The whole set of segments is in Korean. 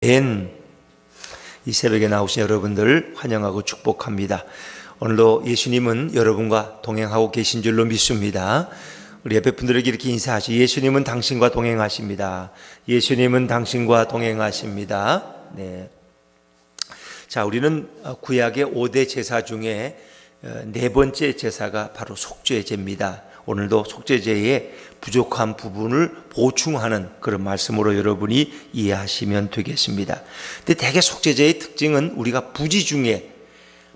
이 새벽에 나오신 여러분들 환영하고 축복합니다. 오늘도 예수님은 여러분과 동행하고 계신 줄로 믿습니다. 우리 옆에 분들에게 이렇게 인사하시죠. 예수님은 당신과 동행하십니다. 예수님은 당신과 동행하십니다. 네. 자, 우리는 구약의 5대 제사 중에 네 번째 제사가 바로 속죄제입니다. 오늘도 속죄제의 부족한 부분을 보충하는 그런 말씀으로 여러분이 이해하시면 되겠습니다. 근데 대개 속죄제의 특징은 우리가 부지 중에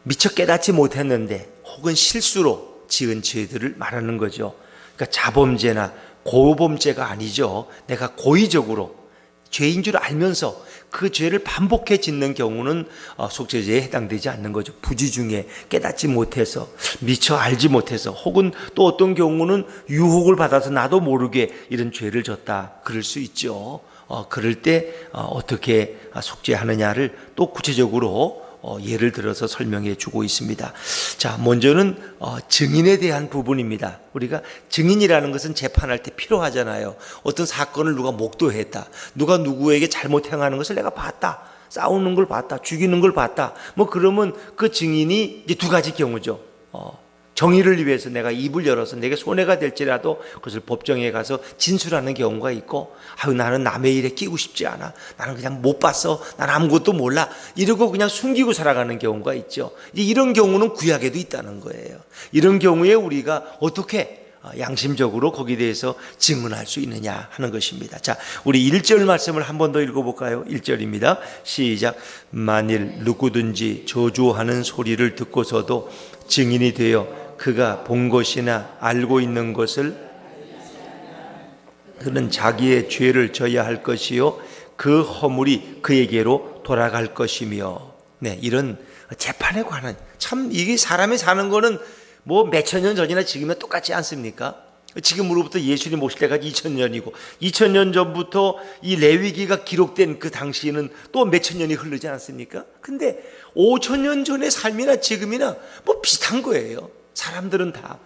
미처 깨닫지 못했는데 혹은 실수로 지은 죄들을 말하는 거죠. 그러니까 자범죄나 고범죄가 아니죠. 내가 고의적으로 죄인 줄 알면서 그 죄를 반복해 짓는 경우는 속죄제에 해당되지 않는 거죠. 부지 중에 깨닫지 못해서, 미처 알지 못해서, 혹은 또 어떤 경우는 유혹을 받아서 나도 모르게 이런 죄를 졌다, 그럴 수 있죠. 그럴 때 어떻게 속죄하느냐를 또 구체적으로 예를 들어서 설명해 주고 있습니다. 자, 먼저는 증인에 대한 부분입니다. 우리가 증인이라는 것은 재판할 때 필요하잖아요. 어떤 사건을 누가 목도했다, 누가 누구에게 잘못 행하는 것을 내가 봤다, 싸우는 걸 봤다, 죽이는 걸 봤다, 그러면 그 증인이 이제 두 가지 경우죠. 정의를 위해서 내가 입을 열어서 내게 손해가 될지라도 그것을 법정에 가서 진술하는 경우가 있고, 나는 남의 일에 끼고 싶지 않아, 나는 그냥 못 봤어, 난 아무것도 몰라, 이러고 그냥 숨기고 살아가는 경우가 있죠. 이런 경우는 구약에도 있다는 거예요. 이런 경우에 우리가 어떻게 양심적으로 거기에 대해서 증언할 수 있느냐 하는 것입니다. 자, 우리 1절 말씀을 한 번 더 읽어볼까요? 1절입니다. 시작. 만일 누구든지 저주하는 소리를 듣고서도 증인이 되어 그가 본 것이나 알고 있는 것을, 그는 자기의 죄를 져야 할 것이요 그 허물이 그에게로 돌아갈 것이며. 네, 이런 재판에 관한, 참 이게 사람이 사는 거는 몇천 년 전이나 지금이나 똑같지 않습니까? 지금으로부터 예수님 오실 때까지 2000년이고 2000년 전부터 이 레위기가 기록된 그 당시에는 또 몇천 년이 흐르지 않습니까? 근데 5000년 전의 삶이나 지금이나 비슷한 거예요. 사람들은 다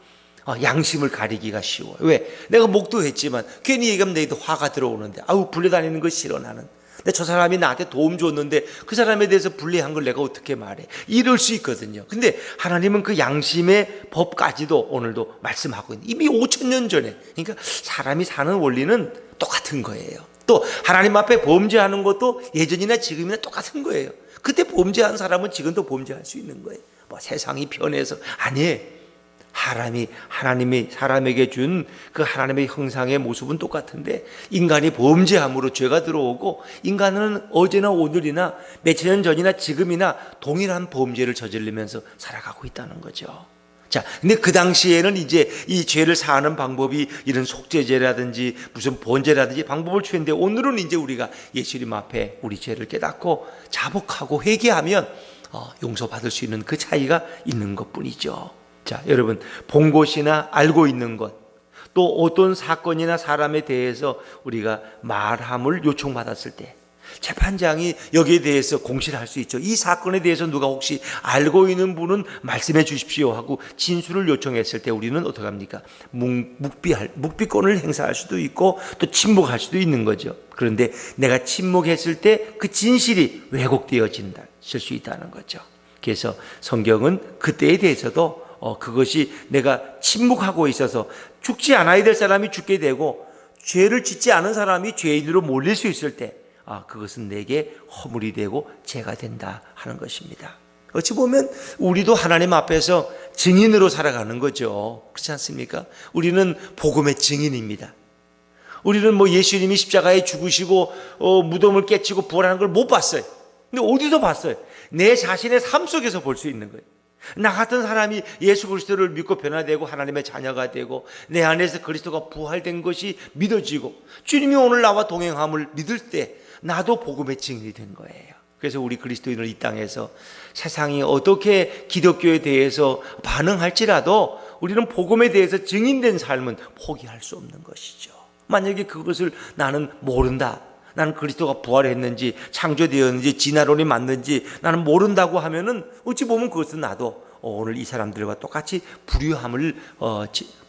양심을 가리기가 쉬워요. 왜? 내가 목도했지만 괜히 얘기하면 내게도 화가 들어오는데, 불려다니는 거 싫어 나는. 근데 저 사람이 나한테 도움 줬는데 그 사람에 대해서 불리한 걸 내가 어떻게 말해? 이럴 수 있거든요. 근데 하나님은 그 양심의 법까지도 오늘도 말씀하고 있는, 이미 5000년 전에. 그러니까 사람이 사는 원리는 똑같은 거예요. 또 하나님 앞에 범죄하는 것도 예전이나 지금이나 똑같은 거예요. 그때 범죄한 사람은 지금도 범죄할 수 있는 거예요. 세상이 변해서 아니에요. 하나님이 사람에게 준 그 하나님의 형상의 모습은 똑같은데, 인간이 범죄함으로 죄가 들어오고, 인간은 어제나 오늘이나 몇천 년 전이나 지금이나 동일한 범죄를 저지르면서 살아가고 있다는 거죠. 자, 근데 그 당시에는 이제 이 죄를 사하는 방법이 이런 속죄제라든지 무슨 번제라든지 방법을 취했는데, 오늘은 이제 우리가 예수님 앞에 우리 죄를 깨닫고 자복하고 회개하면 용서받을 수 있는 그 차이가 있는 것뿐이죠. 자, 여러분, 본 것이나 알고 있는 것, 또 어떤 사건이나 사람에 대해서 우리가 말함을 요청받았을 때 재판장이 여기에 대해서 공시를 할 수 있죠. 이 사건에 대해서 누가 혹시 알고 있는 분은 말씀해 주십시오 하고 진술을 요청했을 때 우리는 어떻게 합니까? 묵비권을 행사할 수도 있고 또 침묵할 수도 있는 거죠. 그런데 내가 침묵했을 때 그 진실이 왜곡되어질 수 있다는 거죠. 그래서 성경은 그때에 대해서도 그것이 내가 침묵하고 있어서 죽지 않아야 될 사람이 죽게 되고 죄를 짓지 않은 사람이 죄인으로 몰릴 수 있을 때 그것은 내게 허물이 되고 죄가 된다 하는 것입니다. 어찌 보면 우리도 하나님 앞에서 증인으로 살아가는 거죠. 그렇지 않습니까? 우리는 복음의 증인입니다. 우리는 예수님이 십자가에 죽으시고 무덤을 깨치고 부활하는 걸 못 봤어요. 근데 어디서 봤어요? 내 자신의 삶 속에서 볼 수 있는 거예요. 나 같은 사람이 예수 그리스도를 믿고 변화되고 하나님의 자녀가 되고 내 안에서 그리스도가 부활된 것이 믿어지고 주님이 오늘 나와 동행함을 믿을 때 나도 복음의 증인이 된 거예요. 그래서 우리 그리스도인을 이 땅에서 세상이 어떻게 기독교에 대해서 반응할지라도 우리는 복음에 대해서 증인된 삶은 포기할 수 없는 것이죠. 만약에 그것을 나는 모른다, 나는 그리스도가 부활했는지 창조되었는지 진화론이 맞는지 나는 모른다고 하면은 어찌 보면 그것은 나도 오늘 이 사람들과 똑같이 불의함을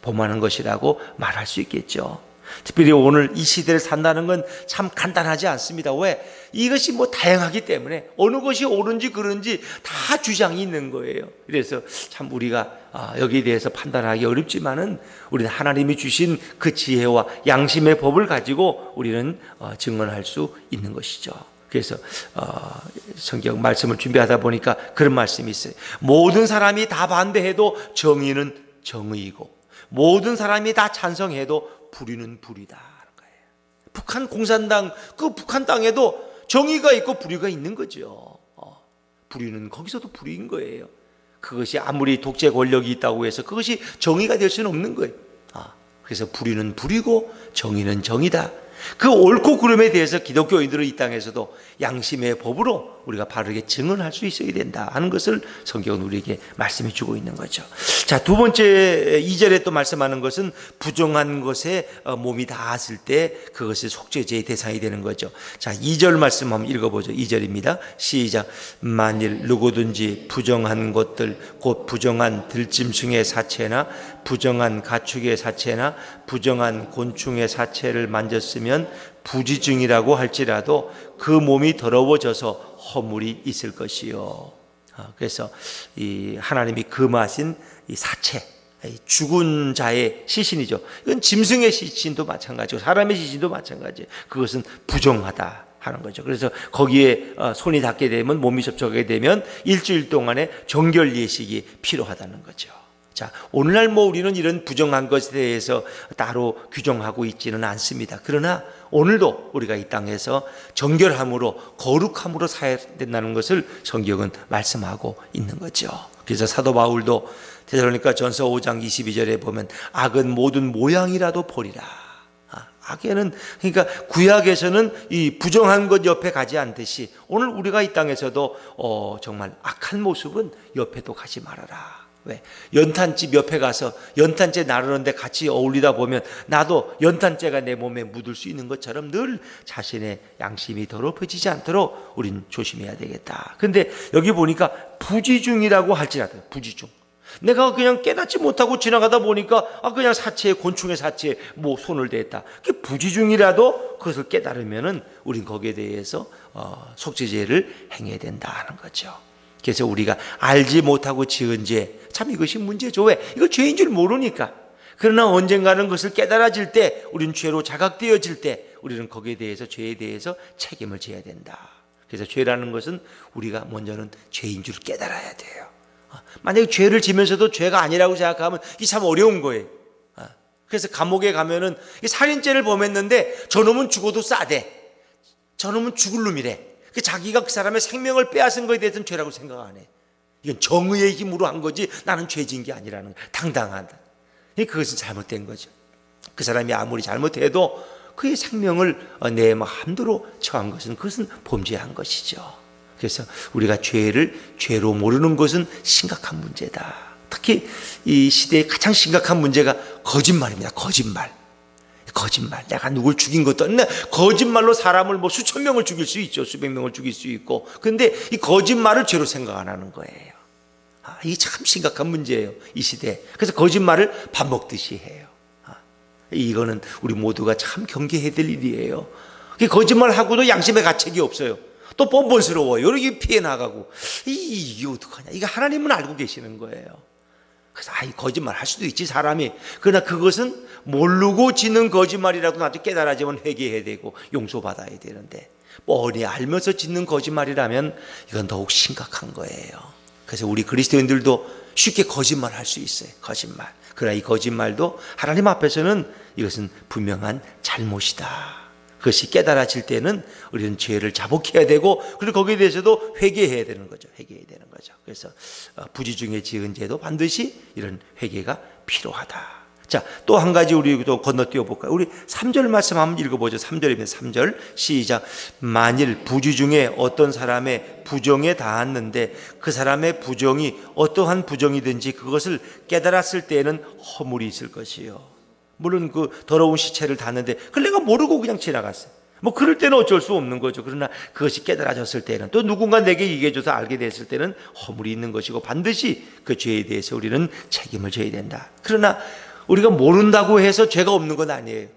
범하는 것이라고 말할 수 있겠죠. 특별히 오늘 이 시대를 산다는 건 참 간단하지 않습니다. 왜? 이것이 뭐 다양하기 때문에 어느 것이 옳은지 그른지 다 주장이 있는 거예요. 그래서 참 우리가 여기에 대해서 판단하기 어렵지만은 우리는 하나님이 주신 그 지혜와 양심의 법을 가지고 우리는 증언할 수 있는 것이죠. 그래서 성경 말씀을 준비하다 보니까 그런 말씀이 있어요. 모든 사람이 다 반대해도 정의는 정의이고 모든 사람이 다 찬성해도 불의는 불의다 하는 거예요. 북한 공산당 그 북한 땅에도 정의가 있고 불의가 있는 거죠. 불의는 거기서도 불의인 거예요. 그것이 아무리 독재 권력이 있다고 해서 그것이 정의가 될 수는 없는 거예요. 그래서 불의는 불의고 정의는 정의다. 그 옳고 그름에 대해서 기독교인들은 이 땅에서도 양심의 법으로 우리가 바르게 증언할 수 있어야 된다 하는 것을 성경은 우리에게 말씀해 주고 있는 거죠. 자, 두 번째 2절에 또 말씀하는 것은 부정한 것에 몸이 닿았을 때 그것이 속죄제의 대상이 되는 거죠. 자, 2절 말씀 한번 읽어보죠. 2절입니다. 시작. 만일 누구든지 부정한 것들 곧 부정한 들짐승의 사체나 부정한 가축의 사체나 부정한 곤충의 사체를 만졌으면 부지중이라고 할지라도 그 몸이 더러워져서 허물이 있을 것이요. 그래서 이 하나님이 금하신 이 사체, 죽은 자의 시신이죠. 이건 짐승의 시신도 마찬가지고 사람의 시신도 마찬가지예요. 그것은 부정하다 하는 거죠. 그래서 거기에 손이 닿게 되면 몸이 접촉하게 되면 일주일 동안의 정결 예식이 필요하다는 거죠. 자, 오늘날 우리는 이런 부정한 것에 대해서 따로 규정하고 있지는 않습니다. 그러나 오늘도 우리가 이 땅에서 정결함으로 거룩함으로 살아야 된다는 것을 성경은 말씀하고 있는 거죠. 그래서 사도 바울도 데살로니가 전서 5장 22절에 보면 악은 모든 모양이라도 버리라. 악에는 그러니까 구약에서는 이 부정한 것 옆에 가지 않듯이 오늘 우리가 이 땅에서도 정말 악한 모습은 옆에도 가지 말아라. 왜? 연탄집 옆에 가서 연탄재 나르는데 같이 어울리다 보면 나도 연탄재가 내 몸에 묻을 수 있는 것처럼 늘 자신의 양심이 더럽혀지지 않도록 우린 조심해야 되겠다. 근데 여기 보니까 부지중이라고 할지라도 부지중. 내가 그냥 깨닫지 못하고 지나가다 보니까 그냥 사체에 곤충의 사체에 손을 댔다. 그게 부지중이라도 그것을 깨달으면은 우린 거기에 대해서 속죄제를 행해야 된다는 거죠. 그래서 우리가 알지 못하고 지은 죄, 참 이것이 문제죠. 왜? 이거 죄인 줄 모르니까. 그러나 언젠가는 그것을 깨달아질 때, 우리는 죄로 자각되어질 때 우리는 거기에 대해서 죄에 대해서 책임을 져야 된다. 그래서 죄라는 것은 우리가 먼저는 죄인 줄 깨달아야 돼요. 만약에 죄를 지면서도 죄가 아니라고 생각하면 이게 참 어려운 거예요. 그래서 감옥에 가면은 살인죄를 범했는데 저놈은 죽어도 싸대. 저놈은 죽을 놈이래. 자기가 그 사람의 생명을 빼앗은 것에 대해서는 죄라고 생각 안 해. 이건 정의의 힘으로 한 거지 나는 죄진 게 아니라는 거야. 당당하다. 그것은 잘못된 거죠. 그 사람이 아무리 잘못해도 그의 생명을 내 마음대로 처한 것은 그것은 범죄한 것이죠. 그래서 우리가 죄를 죄로 모르는 것은 심각한 문제다. 특히 이 시대의 가장 심각한 문제가 거짓말입니다. 거짓말. 내가 누굴 죽인 것도 아니라 거짓말로 사람을 수천 명을 죽일 수 있죠. 수백 명을 죽일 수 있고. 근데 이 거짓말을 죄로 생각 안 하는 거예요. 이게 참 심각한 문제예요. 이 시대. 그래서 거짓말을 밥 먹듯이 해요. 이거는 우리 모두가 참 경계해야 될 일이에요. 거짓말하고도 양심의 가책이 없어요. 또 뻔뻔스러워요. 이렇게 피해 나가고. 이게 어떡하냐. 이거 하나님은 알고 계시는 거예요. 그래서 거짓말 할 수도 있지 사람이. 그러나 그것은 모르고 짓는 거짓말이라도 나도 깨달아지면 회개해야 되고 용서받아야 되는데 뻔히 알면서 짓는 거짓말이라면 이건 더욱 심각한 거예요. 그래서 우리 그리스도인들도 쉽게 거짓말 할 수 있어요. 거짓말. 그러나 이 거짓말도 하나님 앞에서는 이것은 분명한 잘못이다. 그것이 깨달아질 때는 우리는 죄를 자복해야 되고 그리고 거기에 대해서도 회개해야 되는 거죠. 회개해야 되는 거죠. 그래서 부지중에 지은 죄도 반드시 이런 회개가 필요하다. 자, 또 한 가지 우리 또 건너뛰어 볼까요? 우리 3절 말씀 한번 읽어보죠. 3절입니다. 3절 시작. 만일 부지중에 어떤 사람의 부정에 닿았는데 그 사람의 부정이 어떠한 부정이든지 그것을 깨달았을 때에는 허물이 있을 것이요. 물론 그 더러운 시체를 닿는데 그걸 내가 모르고 그냥 지나갔어요. 그럴 때는 어쩔 수 없는 거죠. 그러나 그것이 깨달아졌을 때는 또 누군가 내게 얘기해줘서 알게 됐을 때는 허물이 있는 것이고 반드시 그 죄에 대해서 우리는 책임을 져야 된다. 그러나 우리가 모른다고 해서 죄가 없는 건 아니에요.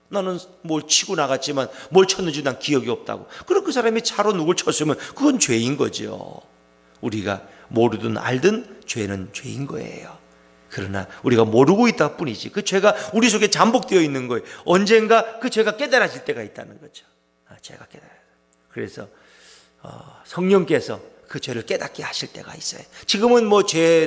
나는 뭘 치고 나갔지만 뭘 쳤는지 난 기억이 없다고. 그럼 그 사람이 차로 누굴 쳤으면 그건 죄인 거죠. 우리가 모르든 알든 죄는 죄인 거예요. 그러나 우리가 모르고 있다 뿐이지 그 죄가 우리 속에 잠복되어 있는 거예요. 언젠가 그 죄가 깨달아질 때가 있다는 거죠. 죄가 깨달아요. 그래서 성령께서 그 죄를 깨닫게 하실 때가 있어요. 지금은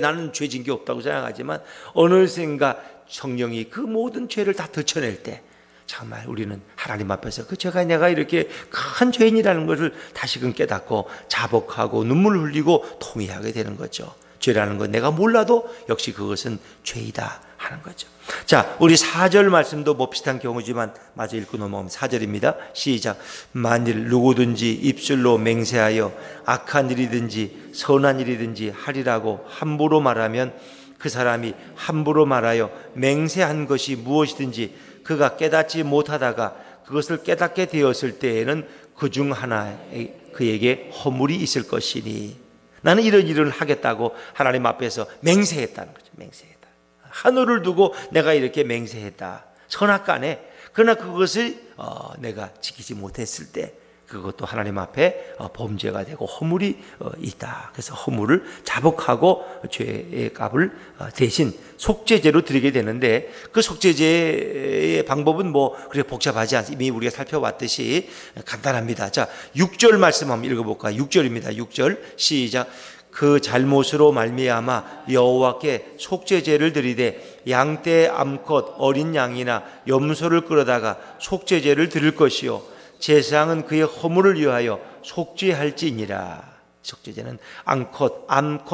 나는 죄진 게 없다고 생각하지만 어느샌가 성령이 그 모든 죄를 다 덮쳐낼 때 정말 우리는 하나님 앞에서 그 죄가 내가 이렇게 큰 죄인이라는 것을 다시금 깨닫고 자복하고 눈물을 흘리고 통회하게 되는 거죠. 죄라는 건 내가 몰라도 역시 그것은 죄이다 하는 거죠. 자, 우리 4절 말씀도 비슷한 경우지만 마저 읽고 넘어가면 4절입니다. 시작. 만일 누구든지 입술로 맹세하여 악한 일이든지 선한 일이든지 하리라고 함부로 말하면 그 사람이 함부로 말하여 맹세한 것이 무엇이든지 그가 깨닫지 못하다가 그것을 깨닫게 되었을 때에는 그중 하나에 그에게 허물이 있을 것이니 나는 이런 일을 하겠다고 하나님 앞에서 맹세했다는 거죠. 맹세했다. 하늘을 두고 내가 이렇게 맹세했다. 선악간에. 그러나 그것을 내가 지키지 못했을 때 그것도 하나님 앞에 범죄가 되고 허물이 있다. 그래서 허물을 자복하고 죄의 값을 대신 속죄제로 드리게 되는데 그 속죄제의 방법은 그렇게 복잡하지 않습니다. 이미 우리가 살펴봤듯이 간단합니다. 자, 6절 말씀 한번 읽어볼까요? 6절입니다. 6절 시작. 그 잘못으로 말미암아 여호와께 속죄제를 드리되 양떼 암컷 어린 양이나 염소를 끌어다가 속죄제를 드릴 것이요 제사장은 그의 허물을 위하여 속죄할지니라. 속죄제는 암컷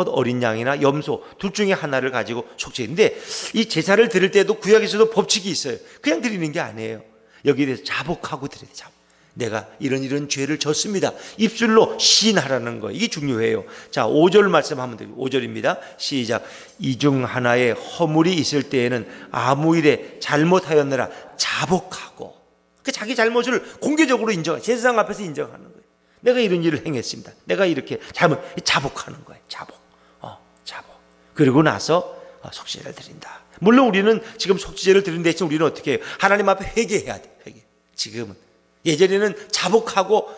어린 양이나 염소 둘 중에 하나를 가지고 속죄인데 이 제사를 드릴 때도 구약에서도 법칙이 있어요. 그냥 드리는 게 아니에요. 여기에 대해서 자복하고 드려야 돼요. 내가 이런 죄를 졌습니다. 입술로 시인하라는 거 이게 중요해요. 자, 5절 말씀하면 돼요. 5절입니다. 시작. 이 중 하나에 허물이 있을 때에는 아무 일에 잘못하였느라 자복하고 그 자기 잘못을 공개적으로 제사장 앞에서 인정하는 거예요. 내가 이런 일을 행했습니다. 내가 이렇게 자복하는 거예요. 자복. 그리고 나서 속죄제를 드린다. 물론 우리는 지금 속죄제를 드리는 대신 우리는 어떻게 해요? 하나님 앞에 회개해야 돼요. 지금은. 예전에는 자복하고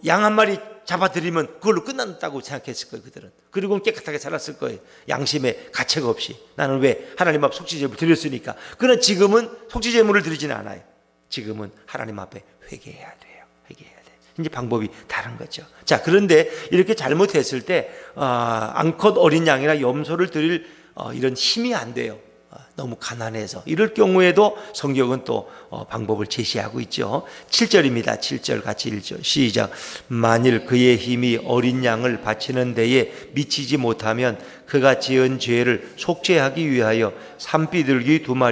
양 한 마리 잡아드리면 그걸로 끝난다고 생각했을 거예요. 그들은. 그리고 깨끗하게 살았을 거예요. 양심에 가책 없이. 나는 왜 하나님 앞 속죄제를 드렸으니까. 그러나 지금은 속죄제물을 드리지는 않아요. 지금은 하나님 앞에 회개해야 돼요. 회개해야 돼. 이제 방법이 다른 거죠. 자, 그런데 이렇게 잘못했을 때 암컷 어린 양이나 염소를 드릴 이런 힘이 안 돼요. 너무 가난해서 이럴 경우에도 성경은 또 방법을 제시하고 있죠. 7절입니다. 7절 같이 읽죠. 시작. 만일 그의 힘이 어린 양을 바치는 데에 미치지 못하면 그가 지은 죄를 속죄하기 위하여 산비둘기 2마리